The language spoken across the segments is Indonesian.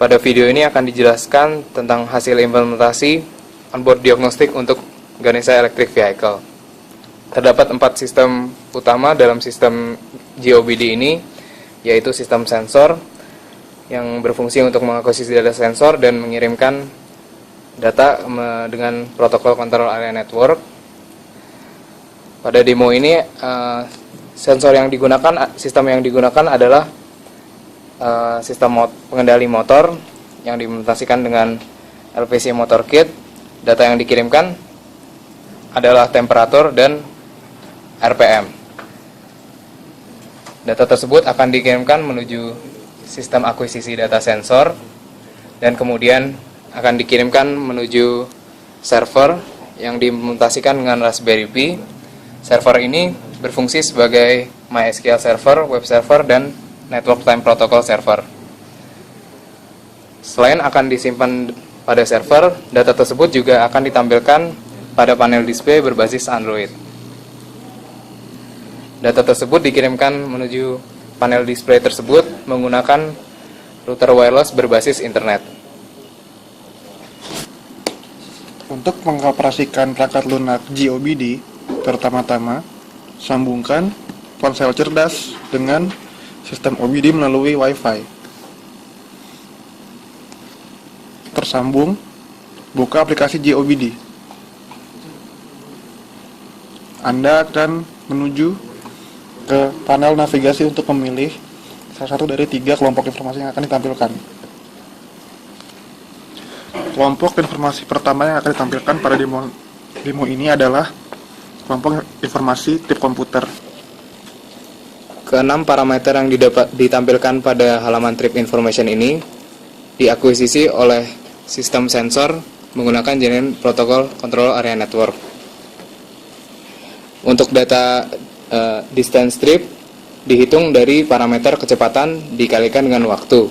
Pada video ini akan dijelaskan tentang hasil implementasi onboard diagnostik untuk Ganesha Electric Vehicle. Terdapat 4 sistem utama dalam sistem GOBD ini, yaitu sistem sensor yang berfungsi untuk mengakuisisi data sensor dan mengirimkan data dengan protokol control area network. Pada demo ini, sistem yang digunakan adalah sistem pengendali motor yang diimplementasikan dengan LVC Motor Kit. Data yang dikirimkan adalah temperatur dan RPM. Data tersebut akan dikirimkan menuju sistem akuisisi data sensor dan kemudian akan dikirimkan menuju server yang diimplementasikan dengan Raspberry Pi. Server ini berfungsi sebagai MySQL server, web server, dan Network Time Protocol server. Selain akan disimpan pada server, data tersebut juga akan ditampilkan pada panel display berbasis Android. Data tersebut dikirimkan menuju panel display tersebut menggunakan router wireless berbasis internet. Untuk mengoperasikan perangkat lunak GOBD, pertama-tama sambungkan ponsel cerdas dengan sistem OBD melalui Wi-Fi. Tersambung, buka aplikasi GOBD. Anda akan menuju ke panel navigasi untuk memilih salah satu dari 3 kelompok informasi yang akan ditampilkan. Kelompok informasi pertama yang akan ditampilkan pada demo ini adalah kelompok informasi tip komputer. Keenam parameter yang ditampilkan pada halaman trip information ini diakuisisi oleh sistem sensor menggunakan jaringan protokol control area network. Untuk data distance trip dihitung dari parameter kecepatan dikalikan dengan waktu.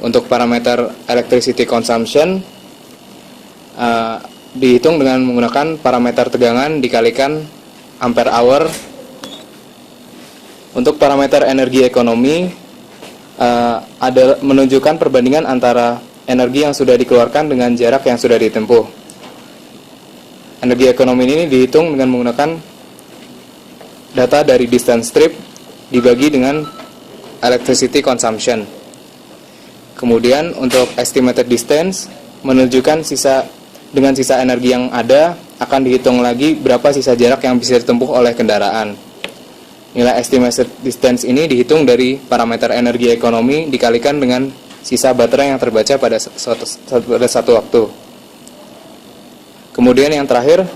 Untuk parameter electricity consumption dihitung dengan menggunakan parameter tegangan dikalikan ampere hour. Untuk parameter energi ekonomi ada menunjukkan perbandingan antara energi yang sudah dikeluarkan dengan jarak yang sudah ditempuh. Energi ekonomi ini dihitung dengan menggunakan data dari distance trip dibagi dengan electricity consumption. Kemudian untuk estimated distance menunjukkan sisa energi yang ada, akan dihitung lagi berapa sisa jarak yang bisa ditempuh oleh kendaraan. Nilai estimated distance ini dihitung dari parameter energi ekonomi dikalikan dengan sisa baterai yang terbaca pada satu waktu. Kemudian yang terakhir,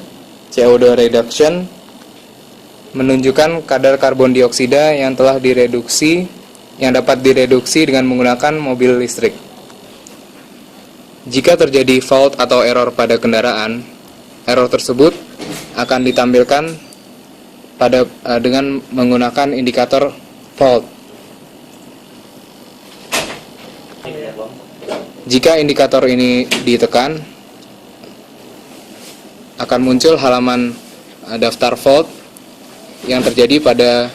CO2 reduction menunjukkan kadar karbon dioksida yang telah direduksi, yang dapat direduksi dengan menggunakan mobil listrik. Jika terjadi fault atau error pada kendaraan, error tersebut akan ditampilkan dengan menggunakan indikator fault. Jika indikator ini ditekan, akan muncul halaman daftar fault yang terjadi pada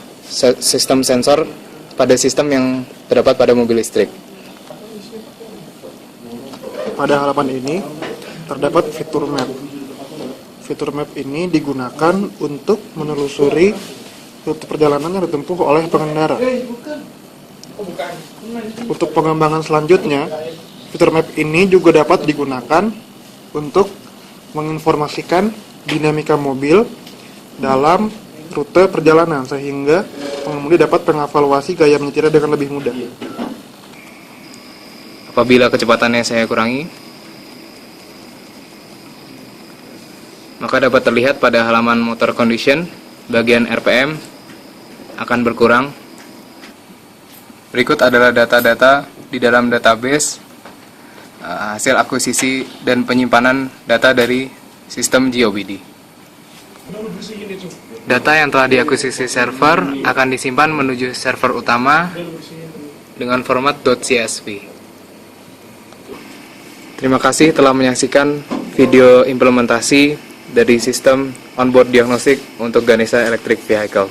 sistem sensor pada sistem yang terdapat pada mobil listrik. Pada halaman ini terdapat fitur map. Fitur map ini digunakan untuk menelusuri rute perjalanan yang ditempuh oleh pengendara. Untuk pengembangan selanjutnya, fitur map ini juga dapat digunakan untuk menginformasikan dinamika mobil dalam rute perjalanan sehingga pengemudi dapat mengevaluasi gaya menyetirnya dengan lebih mudah. Apabila kecepatannya saya kurangi, maka dapat terlihat pada halaman motor condition, bagian RPM akan berkurang. Berikut adalah data-data di dalam database hasil akuisisi dan penyimpanan data dari sistem GOBD. Data yang telah diakuisisi server akan disimpan menuju server utama dengan format .csv. Terima kasih telah menyaksikan video implementasi dari sistem onboard diagnostik untuk Ganesha Electric Vehicle.